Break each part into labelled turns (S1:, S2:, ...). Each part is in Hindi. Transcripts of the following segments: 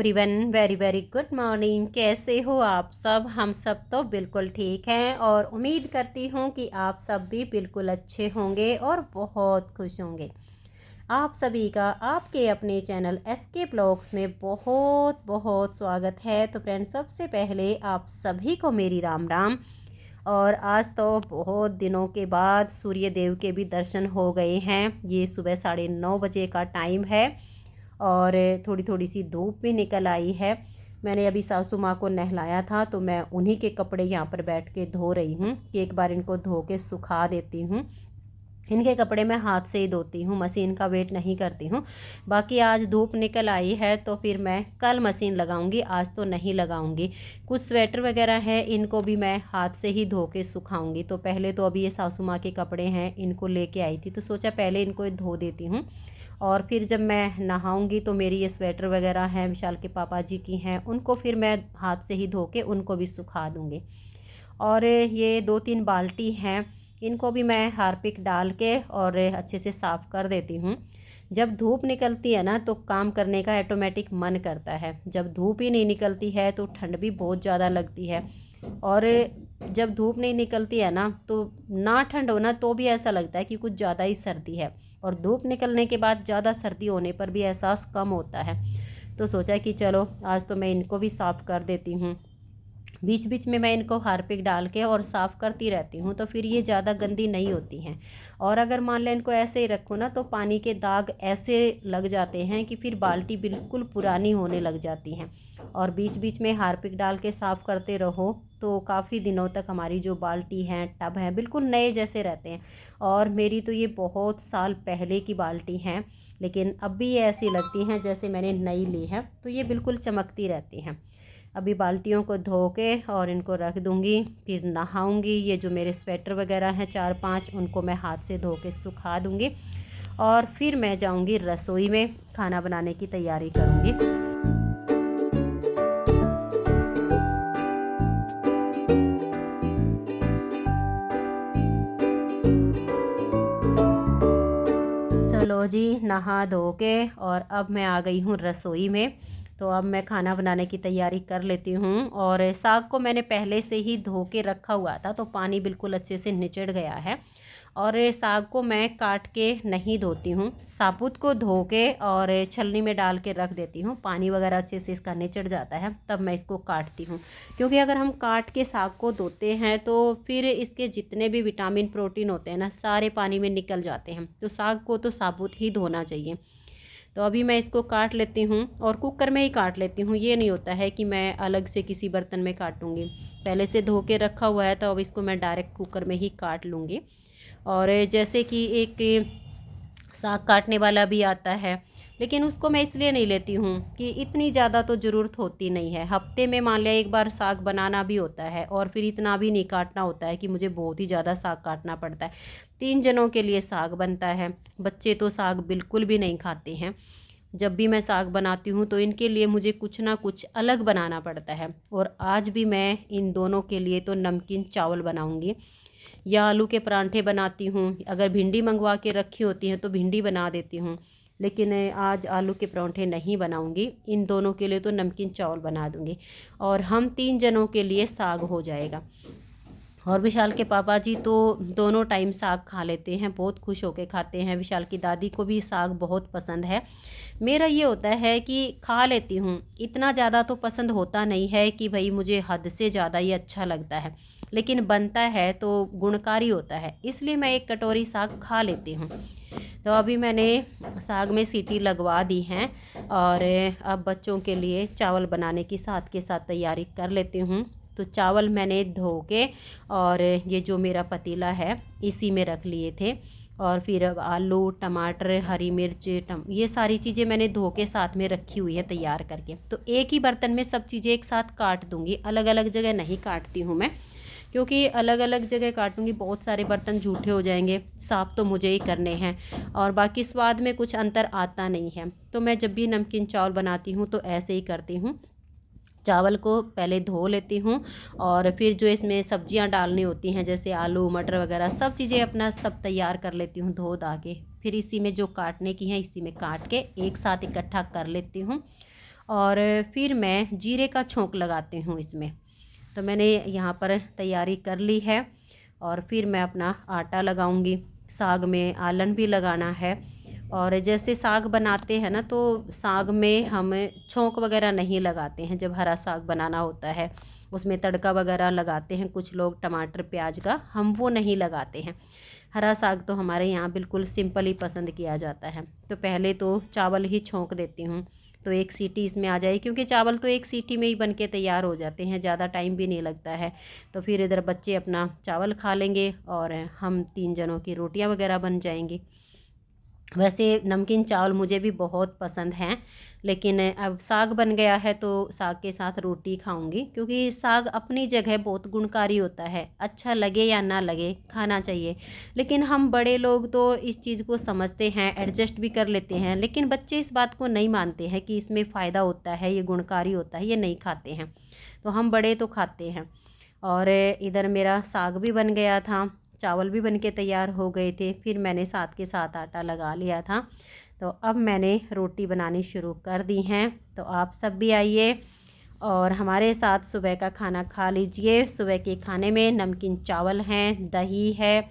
S1: Everyone, very very good morning. कैसे हो आप सब? हम सब तो बिल्कुल ठीक हैं और उम्मीद करती हूँ कि आप सब भी बिल्कुल अच्छे होंगे और बहुत खुश होंगे। आप सभी का आपके अपने चैनल एसके ब्लॉग्स में बहुत बहुत स्वागत है। तो फ्रेंड्स, सबसे पहले आप सभी को मेरी राम राम। और आज तो बहुत दिनों के बाद सूर्य देव के भी दर्शन हो गए हैं। ये सुबह 9:30 का टाइम है और थोड़ी थोड़ी सी धूप भी निकल आई है। मैंने अभी सासू माँ को नहलाया था तो मैं उन्हीं के कपड़े यहाँ पर बैठ के धो रही हूँ कि एक बार इनको धो के सुखा देती हूँ। इनके कपड़े मैं हाथ से ही धोती हूँ, मशीन का वेट नहीं करती हूँ। बाकी आज धूप निकल आई है तो फिर मैं कल मशीन लगाऊंगी, आज तो नहीं लगाऊंगी। कुछ स्वेटर वगैरह है, इनको भी मैं हाथ से ही धो के सुखाऊंगी। तो पहले तो अभी ये सासू माँ के कपड़े हैं, इनको लेके आई थी तो सोचा पहले इनको धो देती हूँ और फिर जब मैं नहाऊंगी तो मेरी ये स्वेटर वगैरह हैं, विशाल के पापा जी की हैं, उनको फिर मैं हाथ से ही धो के उनको भी सुखा दूँगी। और ये 2-3 बाल्टी हैं, इनको भी मैं हार्पिक डाल के और अच्छे से साफ़ कर देती हूँ। जब धूप निकलती है ना तो काम करने का ऑटोमेटिक मन करता है। जब धूप ही नहीं निकलती है तो ठंड भी बहुत ज़्यादा लगती है। और जब धूप नहीं निकलती है ना तो ना ठंड हो ना तो भी ऐसा लगता है कि कुछ ज़्यादा ही सर्दी है। और धूप निकलने के बाद ज़्यादा सर्दी होने पर भी एहसास कम होता है। तो सोचा कि चलो आज तो मैं इनको भी साफ़ कर देती हूँ। बीच बीच में मैं इनको हार्पिक डाल के और साफ़ करती रहती हूँ तो फिर ये ज़्यादा गंदी नहीं होती हैं। और अगर मान लें इनको ऐसे ही रखो ना तो पानी के दाग ऐसे लग जाते हैं कि फिर बाल्टी बिल्कुल पुरानी होने लग जाती हैं। और बीच बीच में हार्पिक डाल के साफ़ करते रहो तो काफ़ी दिनों तक हमारी जो बाल्टी हैं, टब हैं, बिल्कुल नए जैसे रहते हैं। और मेरी तो ये बहुत साल पहले की बाल्टी हैं, लेकिन अब भी ये ऐसी लगती हैं जैसे मैंने नई ली है। तो ये बिल्कुल चमकती रहती हैं। अभी बाल्टियों को धो के और इनको रख दूँगी, फिर नहाऊँगी। ये जो मेरे स्वेटर वगैरह हैं 4-5, उनको मैं हाथ से धो के सुखा दूँगी और फिर मैं जाऊँगी रसोई में, खाना बनाने की तैयारी करूँगी। चलो जी, नहा धो के और अब मैं आ गई हूँ रसोई में। तो अब मैं खाना बनाने की तैयारी कर लेती हूँ। और साग को मैंने पहले से ही धो के रखा हुआ था तो पानी बिल्कुल अच्छे से निचड़ गया है। और साग को मैं काट के नहीं धोती हूँ, साबुत को धो के और छलनी में डाल के रख देती हूँ। पानी वगैरह अच्छे से इसका निचड़ जाता है तब मैं इसको काटती हूँ। क्योंकि अगर हम काट के साग को धोते हैं तो फिर इसके जितने भी विटामिन प्रोटीन होते हैं ना, सारे पानी में निकल जाते हैं। तो साग को तो साबुत ही धोना चाहिए। तो अभी मैं इसको काट लेती हूँ और कुकर में ही काट लेती हूँ। ये नहीं होता है कि मैं अलग से किसी बर्तन में काटूँगी। पहले से धो के रखा हुआ है तो अब इसको मैं डायरेक्ट कुकर में ही काट लूँगी। और जैसे कि एक साग काटने वाला भी आता है, लेकिन उसको मैं इसलिए नहीं लेती हूँ कि इतनी ज़्यादा तो ज़रूरत होती नहीं है। हफ्ते में मान लिया एक बार साग बनाना भी होता है और फिर इतना भी नहीं काटना होता है कि मुझे बहुत ही ज़्यादा साग काटना पड़ता है। 3 जनों के लिए साग बनता है। बच्चे तो साग बिल्कुल भी नहीं खाते हैं। जब भी मैं साग बनाती हूँ तो इनके लिए मुझे कुछ ना कुछ अलग बनाना पड़ता है। और आज भी मैं इन दोनों के लिए तो नमकीन चावल बनाऊँगी या आलू के परांठे बनाती हूँ। अगर भिंडी मंगवा के रखी होती हैं तो भिंडी बना देती हूँ, लेकिन आज आलू के परांठे नहीं बनाऊँगी। इन दोनों के लिए तो नमकीन चावल बना दूँगी और हम 3 जनों के लिए साग हो जाएगा। और विशाल के पापा जी तो दोनों टाइम साग खा लेते हैं, बहुत खुश होकर खाते हैं। विशाल की दादी को भी साग बहुत पसंद है। मेरा ये होता है कि खा लेती हूँ, इतना ज़्यादा तो पसंद होता नहीं है कि भाई मुझे हद से ज़्यादा ही अच्छा लगता है, लेकिन बनता है तो गुणकारी होता है, इसलिए मैं एक कटोरी साग खा लेती हूँ। तो अभी मैंने साग में सीटी लगवा दी हैं और अब बच्चों के लिए चावल बनाने की साथ के साथ तैयारी कर लेती हूँ। तो चावल मैंने धो के और ये जो मेरा पतीला है इसी में रख लिए थे। और फिर अब आलू, टमाटर, हरी मिर्च, ये सारी चीज़ें मैंने धो के साथ में रखी हुई है तैयार करके। तो एक ही बर्तन में सब चीज़ें एक साथ काट दूँगी, अलग अलग जगह नहीं काटती हूँ मैं। क्योंकि अलग अलग जगह काटूँगी बहुत सारे बर्तन जूठे हो जाएंगे, साफ़ तो मुझे ही करने हैं और बाकी स्वाद में कुछ अंतर आता नहीं है। तो मैं जब भी नमकीन चावल बनाती हूँ तो ऐसे ही करती हूँ। चावल को पहले धो लेती हूँ और फिर जो इसमें सब्जियां डालनी होती हैं जैसे आलू, मटर वगैरह सब चीज़ें अपना सब तैयार कर लेती हूँ धो धा के। फिर इसी में जो काटने की हैं इसी में काट के एक साथ इकट्ठा कर लेती हूँ। और फिर मैं जीरे का छोंक लगाती हूँ इसमें। तो मैंने यहाँ पर तैयारी कर ली है और फिर मैं अपना आटा लगाऊंगी। साग में आलन भी लगाना है। और जैसे साग बनाते हैं ना, तो साग में हम छोंक वगैरह नहीं लगाते हैं। जब हरा साग बनाना होता है उसमें तड़का वगैरह लगाते हैं कुछ लोग टमाटर प्याज का, हम वो नहीं लगाते हैं। हरा साग तो हमारे यहाँ बिल्कुल सिंपल ही पसंद किया जाता है। तो पहले तो चावल ही छोंक देती हूँ, तो एक सीटी इसमें आ जाए, क्योंकि चावल तो एक सीटी में ही बन के तैयार हो जाते हैं, ज़्यादा टाइम भी नहीं लगता है। तो फिर इधर बच्चे अपना चावल खा लेंगे और हम 3 जनों की रोटियां वगैरह बन जाएंगी। वैसे नमकीन चावल मुझे भी बहुत पसंद हैं, लेकिन अब साग बन गया है तो साग के साथ रोटी खाऊंगी, क्योंकि साग अपनी जगह बहुत गुणकारी होता है। अच्छा लगे या ना लगे, खाना चाहिए। लेकिन हम बड़े लोग तो इस चीज़ को समझते हैं, एडजस्ट भी कर लेते हैं, लेकिन बच्चे इस बात को नहीं मानते हैं कि इसमें फ़ायदा होता है, ये गुणकारी होता है, ये नहीं खाते हैं। तो हम बड़े तो खाते हैं। और इधर मेरा साग भी बन गया था, चावल भी बनके तैयार हो गए थे। फिर मैंने साथ के साथ आटा लगा लिया था। तो अब मैंने रोटी बनानी शुरू कर दी हैं। तो आप सब भी आइए और हमारे साथ सुबह का खाना खा लीजिए। सुबह के खाने में नमकीन चावल हैं, दही है,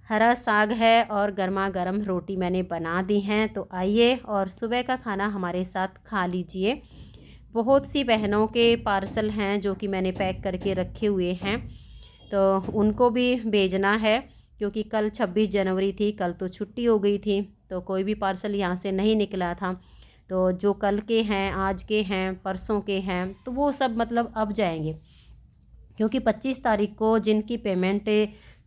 S1: हरा साग है और गर्मा गर्म रोटी मैंने बना दी हैं। तो आइए और सुबह का खाना हमारे साथ खा लीजिए। बहुत सी बहनों के पार्सल हैं जो कि मैंने पैक करके रखे हुए हैं, तो उनको भी भेजना है, क्योंकि कल 26 जनवरी थी, कल तो छुट्टी हो गई थी, तो कोई भी पार्सल यहाँ से नहीं निकला था। तो जो कल के हैं, आज के हैं, परसों के हैं, तो वो सब मतलब अब जाएंगे, क्योंकि 25 तारीख को जिनकी पेमेंट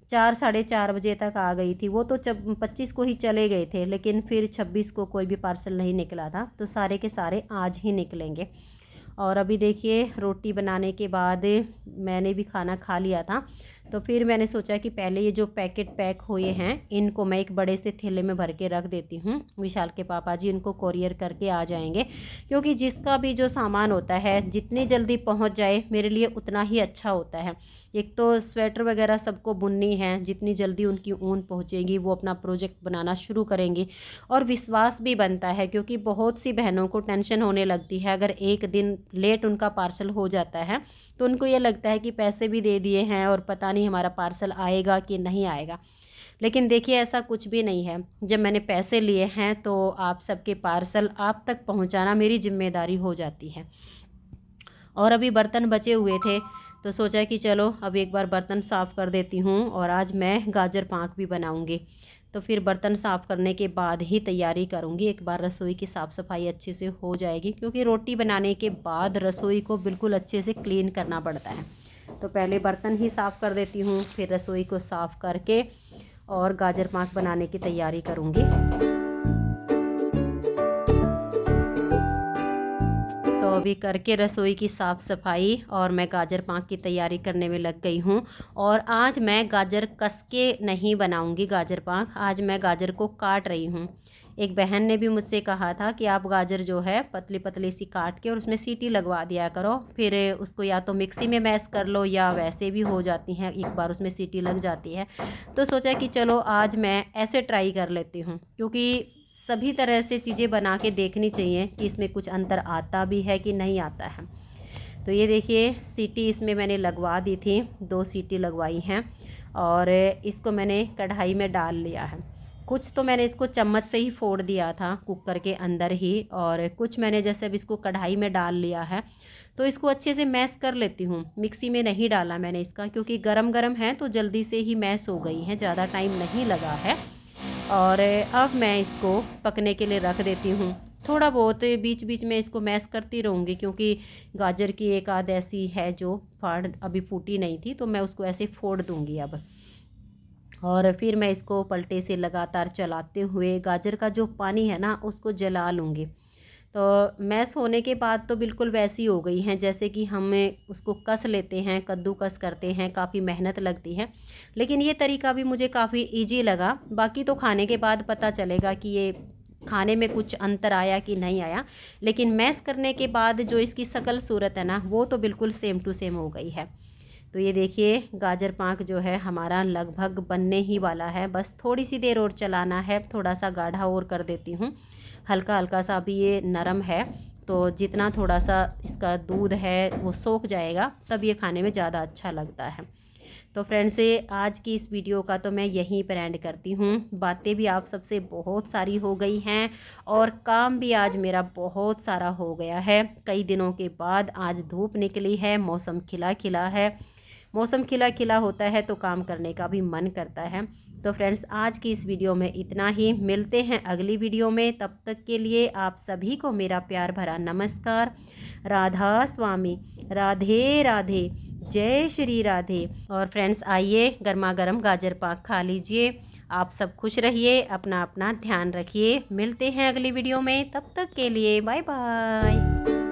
S1: 4 साढ़े 4 बजे तक आ गई थी, वो तो 25 को ही चले गए थे, लेकिन फिर 26 को कोई भी पार्सल नहीं निकला था, तो सारे के सारे आज ही निकलेंगे। और अभी देखिए रोटी बनाने के बाद मैंने भी खाना खा लिया था। तो फिर मैंने सोचा कि पहले ये जो पैकेट पैक हुए हैं इनको मैं एक बड़े से थैले में भर के रख देती हूँ। विशाल के पापा जी इनको कोरियर करके आ जाएंगे, क्योंकि जिसका भी जो सामान होता है जितनी जल्दी पहुँच जाए मेरे लिए उतना ही अच्छा होता है। एक तो स्वेटर वगैरह सबको बुननी है, जितनी जल्दी उनकी ऊन पहुँचेगी वो अपना प्रोजेक्ट बनाना शुरू करेंगी। और विश्वास भी बनता है, क्योंकि बहुत सी बहनों को टेंशन होने लगती है अगर एक दिन लेट उनका पार्सल हो जाता है, तो उनको ये लगता है कि पैसे भी दे दिए हैं और पता नहीं हमारा पार्सल आएगा कि नहीं आएगा। लेकिन देखिए ऐसा कुछ भी नहीं है। जब मैंने पैसे लिए हैं तो आप सबके पार्सल आप तक पहुंचाना मेरी जिम्मेदारी हो जाती है। और अभी बर्तन बचे हुए थे, तो सोचा कि चलो अब एक बार बर्तन साफ़ कर देती हूँ, और आज मैं गाजर पाक भी बनाऊँगी। तो फिर बर्तन साफ़ करने के बाद ही तैयारी करूँगी। एक बार रसोई की साफ़ सफाई अच्छे से हो जाएगी, क्योंकि रोटी बनाने के बाद रसोई को बिल्कुल अच्छे से क्लीन करना पड़ता है। तो पहले बर्तन ही साफ़ कर देती हूँ, फिर रसोई को साफ़ करके और गाजर पाक बनाने की तैयारी करूँगी। तो अभी करके रसोई की साफ़ सफाई और मैं गाजर पाक की तैयारी करने में लग गई हूँ। और आज मैं गाजर कस के नहीं बनाऊँगी गाजर पाक, आज मैं गाजर को काट रही हूँ। एक बहन ने भी मुझसे कहा था कि आप गाजर जो है पतली पतली सी काट के और उसमें सीटी लगवा दिया करो, फिर उसको या तो मिक्सी में मैश कर लो या वैसे भी हो जाती हैं, एक बार उसमें सीटी लग जाती है। तो सोचा कि चलो आज मैं ऐसे ट्राई कर लेती हूँ, क्योंकि सभी तरह से चीज़ें बना के देखनी चाहिए कि इसमें कुछ अंतर आता भी है कि नहीं आता है। तो ये देखिए सीटी इसमें मैंने लगवा दी थी, 2 सीटी लगवाई हैं और इसको मैंने कढ़ाई में डाल लिया है। कुछ तो मैंने इसको चम्मच से ही फोड़ दिया था कुकर के अंदर ही, और कुछ मैंने जैसे अब इसको कढ़ाई में डाल लिया है। तो इसको अच्छे से मैश कर लेती हूँ। मिक्सी में नहीं डाला मैंने इसका, क्योंकि गरम गरम है तो जल्दी से ही मैश हो गई है, ज़्यादा टाइम नहीं लगा है। और अब मैं इसको पकने के लिए रख देती हूँ। थोड़ा बहुत बीच बीच में इसको मैश करती रहूँगी, क्योंकि गाजर की एक आध ऐसी है जो फाड़ अभी फूटी नहीं थी, तो मैं उसको ऐसे फोड़ दूँगी अब। और फिर मैं इसको पलटे से लगातार चलाते हुए गाजर का जो पानी है ना उसको जला लूँगी। तो मैश होने के बाद तो बिल्कुल वैसी हो गई हैं जैसे कि हम उसको कस लेते हैं, कद्दूकस करते हैं, काफ़ी मेहनत लगती है। लेकिन ये तरीका भी मुझे काफ़ी इजी लगा। बाकी तो खाने के बाद पता चलेगा कि ये खाने में कुछ अंतर आया कि नहीं आया, लेकिन मैश करने के बाद जो इसकी शकल सूरत है ना वो तो बिल्कुल सेम टू सेम हो गई है। तो ये देखिए गाजर पाक जो है हमारा लगभग बनने ही वाला है, बस थोड़ी सी देर और चलाना है। थोड़ा सा गाढ़ा और कर देती हूँ, हल्का हल्का सा अभी ये नरम है, तो जितना थोड़ा सा इसका दूध है वो सोख जाएगा तब ये खाने में ज़्यादा अच्छा लगता है। तो फ्रेंड्स, आज की इस वीडियो का तो मैं यहीं पर एंड करती हूँ। बातें भी आप सबसे बहुत सारी हो गई हैं और काम भी आज मेरा बहुत सारा हो गया है। कई दिनों के बाद आज धूप निकली है, मौसम खिला खिला है। मौसम खिला खिला होता है तो काम करने का भी मन करता है। तो फ्रेंड्स, आज की इस वीडियो में इतना ही। मिलते हैं अगली वीडियो में, तब तक के लिए आप सभी को मेरा प्यार भरा नमस्कार। राधा स्वामी, राधे राधे, जय श्री राधे। और फ्रेंड्स, आइए गर्मा गर्म गाजर पाक खा लीजिए। आप सब खुश रहिए, अपना अपना ध्यान रखिए। मिलते हैं अगली वीडियो में, तब तक के लिए बाय बाय।